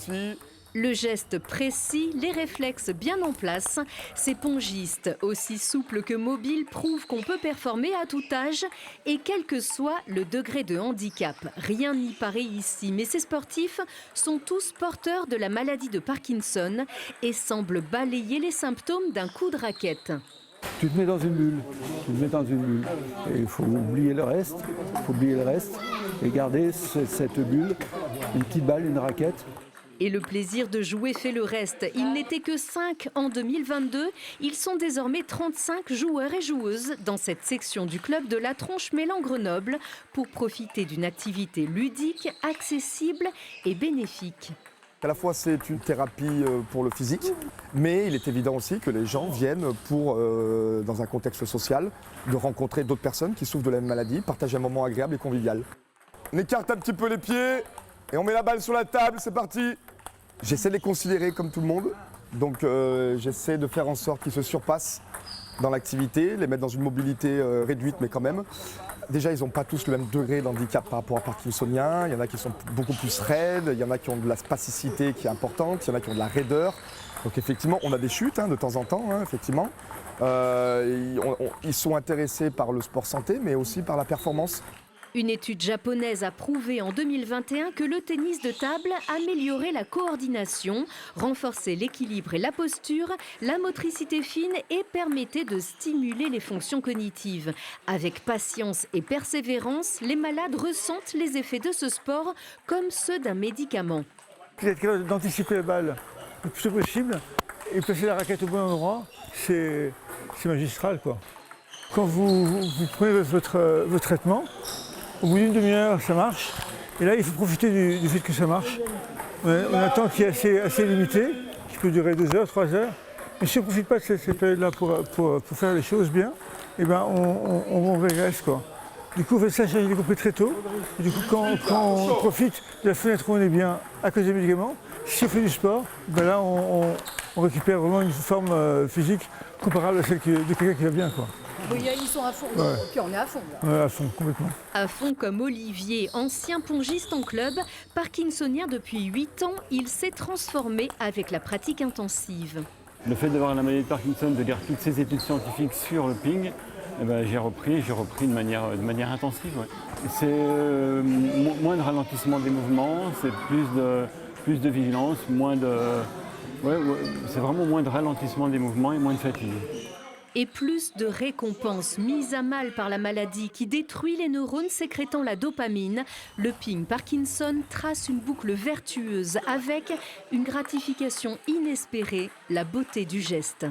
suffit. Le geste précis, les réflexes bien en place, ces pongistes, aussi souples que mobiles, prouvent qu'on peut performer à tout âge et quel que soit le degré de handicap. Rien n'y paraît ici, mais ces sportifs sont tous porteurs de la maladie de Parkinson et semblent balayer les symptômes d'un coup de raquette. Tu te mets dans une bulle, Et il faut oublier le reste, et garder cette bulle, une petite balle, une raquette. Et le plaisir de jouer fait le reste. Ils n'étaient que 5 en 2022. Ils sont désormais 35 joueurs et joueuses dans cette section du club de la Tronche-Mélan-Grenoble pour profiter d'une activité ludique, accessible et bénéfique. À la fois, c'est une thérapie pour le physique, mais il est évident aussi que les gens viennent pour, dans un contexte social, de rencontrer d'autres personnes qui souffrent de la même maladie, partager un moment agréable et convivial. On écarte un petit peu les pieds et on met la balle sur la table, c'est parti. J'essaie de les considérer comme tout le monde, donc j'essaie de faire en sorte qu'ils se surpassent dans l'activité, les mettre dans une mobilité réduite mais quand même. Déjà, ils n'ont pas tous le même degré d'handicap par rapport à Parkinsonien. Il y en a qui sont beaucoup plus raides, il y en a qui ont de la spasticité qui est importante, il y en a qui ont de la raideur. Donc effectivement, on a des chutes de temps en temps, effectivement. Ils sont intéressés par le sport santé, mais aussi par la performance. Une étude japonaise a prouvé en 2021 que le tennis de table améliorait la coordination, renforçait l'équilibre et la posture, la motricité fine et permettait de stimuler les fonctions cognitives. Avec patience et persévérance, les malades ressentent les effets de ce sport comme ceux d'un médicament. Vous êtes capable d'anticiper la balle le plus tôt possible et placer la raquette au bon endroit, c'est magistral, quoi. Quand vous prenez votre traitement, au bout d'une demi-heure, ça marche. Et là, il faut profiter du fait que ça marche. On a un temps qui est assez limité, qui peut durer 2 heures, 3 heures. Mais si on ne profite pas de cette période-là pour faire les choses bien, eh ben on régresse, quoi. Du coup, on fait ça, j'ai compris très tôt. Et du coup, quand on profite de la fenêtre où on est bien à cause des médicaments, si on fait du sport, ben là, on récupère vraiment une forme physique comparable à celle de quelqu'un qui va bien, quoi. Oui, ils sont à fond, ouais. Puis on est à fond. Là. Ouais, à fond, complètement. À fond comme Olivier, ancien pongiste en club, parkinsonien depuis 8 ans, il s'est transformé avec la pratique intensive. Le fait d'avoir la maladie de Parkinson, de lire toutes ces études scientifiques sur le ping, eh ben, j'ai repris de manière intensive. Ouais. C'est moins de ralentissement des mouvements, c'est plus de vigilance, c'est vraiment moins de ralentissement des mouvements et moins de fatigue. Et plus de récompenses mises à mal par la maladie qui détruit les neurones sécrétant la dopamine. Le ping Parkinson trace une boucle vertueuse avec une gratification inespérée, la beauté du geste.